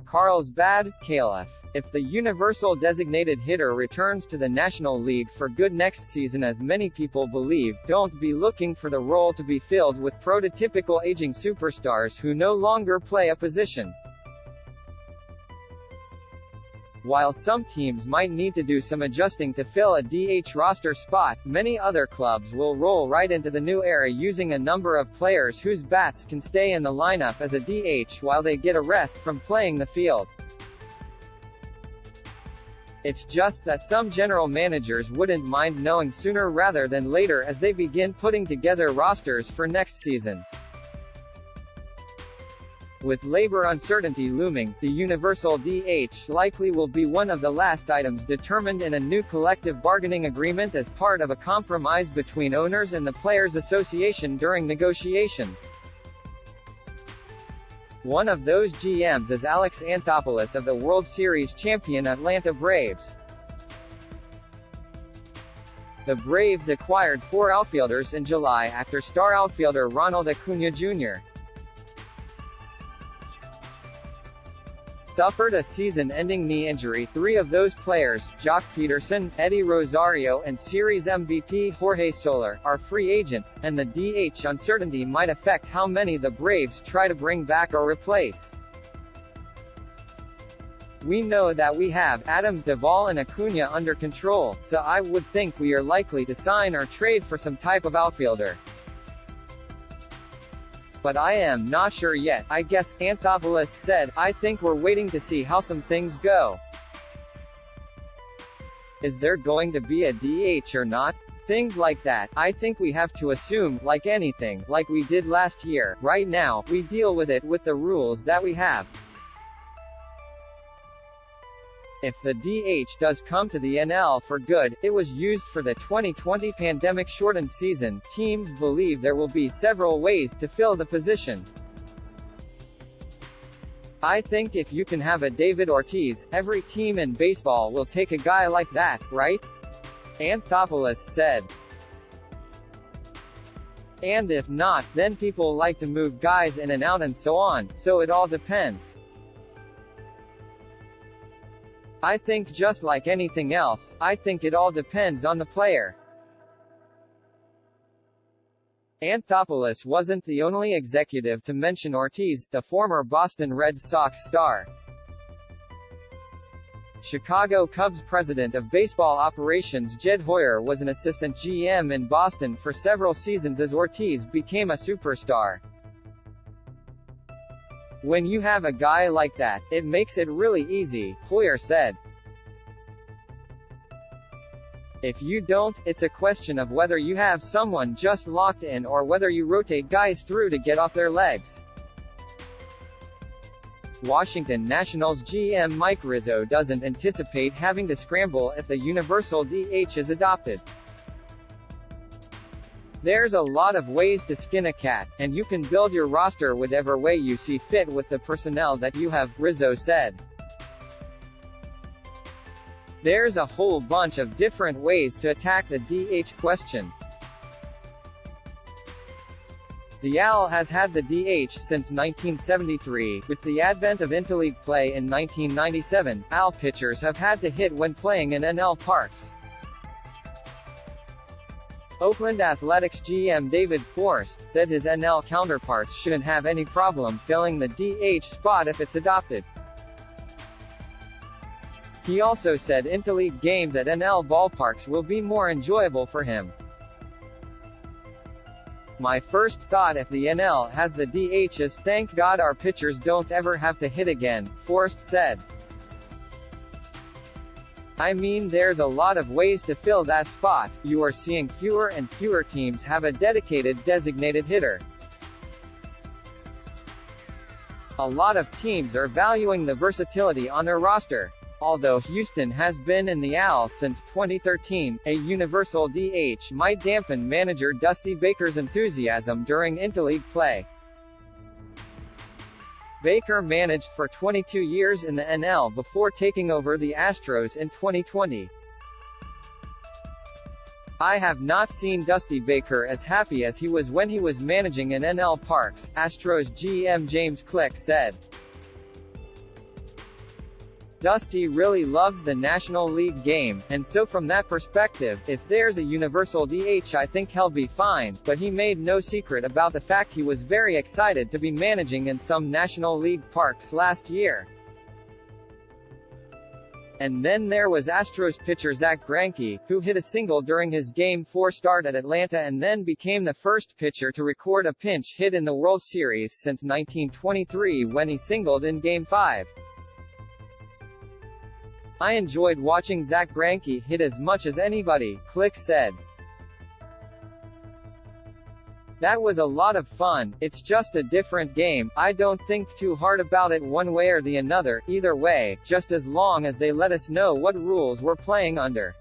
Carlsbad, KLF. If the universal designated hitter returns to the National League for good next season, as many people believe, don't be looking for the role to be filled with prototypical aging superstars who no longer play a position. While some teams might need to do some adjusting to fill a DH roster spot, many other clubs will roll right into the new era using a number of players whose bats can stay in the lineup as a DH while they get a rest from playing the field. It's just that some general managers wouldn't mind knowing sooner rather than later as they begin putting together rosters for next season. With labor uncertainty looming, the universal DH likely will be one of the last items determined in a new collective bargaining agreement as part of a compromise between owners and the Players Association during negotiations. One of those GMs is Alex Anthopoulos of the World Series champion Atlanta Braves. The Braves acquired 4 outfielders in July after star outfielder Ronald Acuna Jr. suffered a season-ending knee injury. 3 of those players, Jock Peterson, Eddie Rosario and Series MVP Jorge Soler, are free agents, and the DH uncertainty might affect how many the Braves try to bring back or replace. We know that we have Adam Duvall and Acuna under control, so I would think we are likely to sign or trade for some type of outfielder. But I am not sure yet, I guess, Anthopoulos said. I think we're waiting to see how some things go. Is there going to be a DH or not? Things like that, I think we have to assume, like anything, like we did last year. Right now, we deal with it with the rules that we have. If the DH does come to the NL for good, it was used for the 2020 pandemic-shortened season. Teams believe there will be several ways to fill the position. I think if you can have a David Ortiz, every team in baseball will take a guy like that, right? Anthopoulos said. And if not, then people like to move guys in and out and so on, so it all depends. I think just like anything else, I think it all depends on the player. Anthopoulos wasn't the only executive to mention Ortiz, the former Boston Red Sox star. Chicago Cubs president of baseball operations Jed Hoyer was an assistant GM in Boston for several seasons as Ortiz became a superstar. When you have a guy like that, it makes it really easy, Hoyer said. If you don't, it's a question of whether you have someone just locked in or whether you rotate guys through to get off their legs. Washington Nationals GM Mike Rizzo doesn't anticipate having to scramble if the universal DH is adopted. There's a lot of ways to skin a cat, and you can build your roster whatever way you see fit with the personnel that you have, Rizzo said. There's a whole bunch of different ways to attack the DH question. The AL has had the DH since 1973, with the advent of interleague play in 1997. AL pitchers have had to hit when playing in NL parks. Oakland Athletics GM David Forst said his NL counterparts shouldn't have any problem filling the DH spot if it's adopted. He also said interleague games at NL ballparks will be more enjoyable for him. My first thought if the NL has the DH is thank God our pitchers don't ever have to hit again, Forst said. I mean there's a lot of ways to fill that spot. You are seeing fewer and fewer teams have a dedicated designated hitter. A lot of teams are valuing the versatility on their roster. Although Houston has been in the AL since 2013, a universal DH might dampen manager Dusty Baker's enthusiasm during interleague play. Baker managed for 22 years in the NL before taking over the Astros in 2020. I have not seen Dusty Baker as happy as he was when he was managing in NL parks, Astros GM James Click said. Dusty really loves the National League game, and so from that perspective, if there's a universal DH I think he'll be fine, but he made no secret about the fact he was very excited to be managing in some National League parks last year. And then there was Astros pitcher Zack Greinke, who hit a single during his Game 4 start at Atlanta and then became the first pitcher to record a pinch hit in the World Series since 1923 when he singled in Game 5. "I enjoyed watching Zack Greinke hit as much as anybody," Click said. "That was a lot of fun. It's just a different game. I don't think too hard about it one way or the another, either way, just as long as they let us know what rules we're playing under."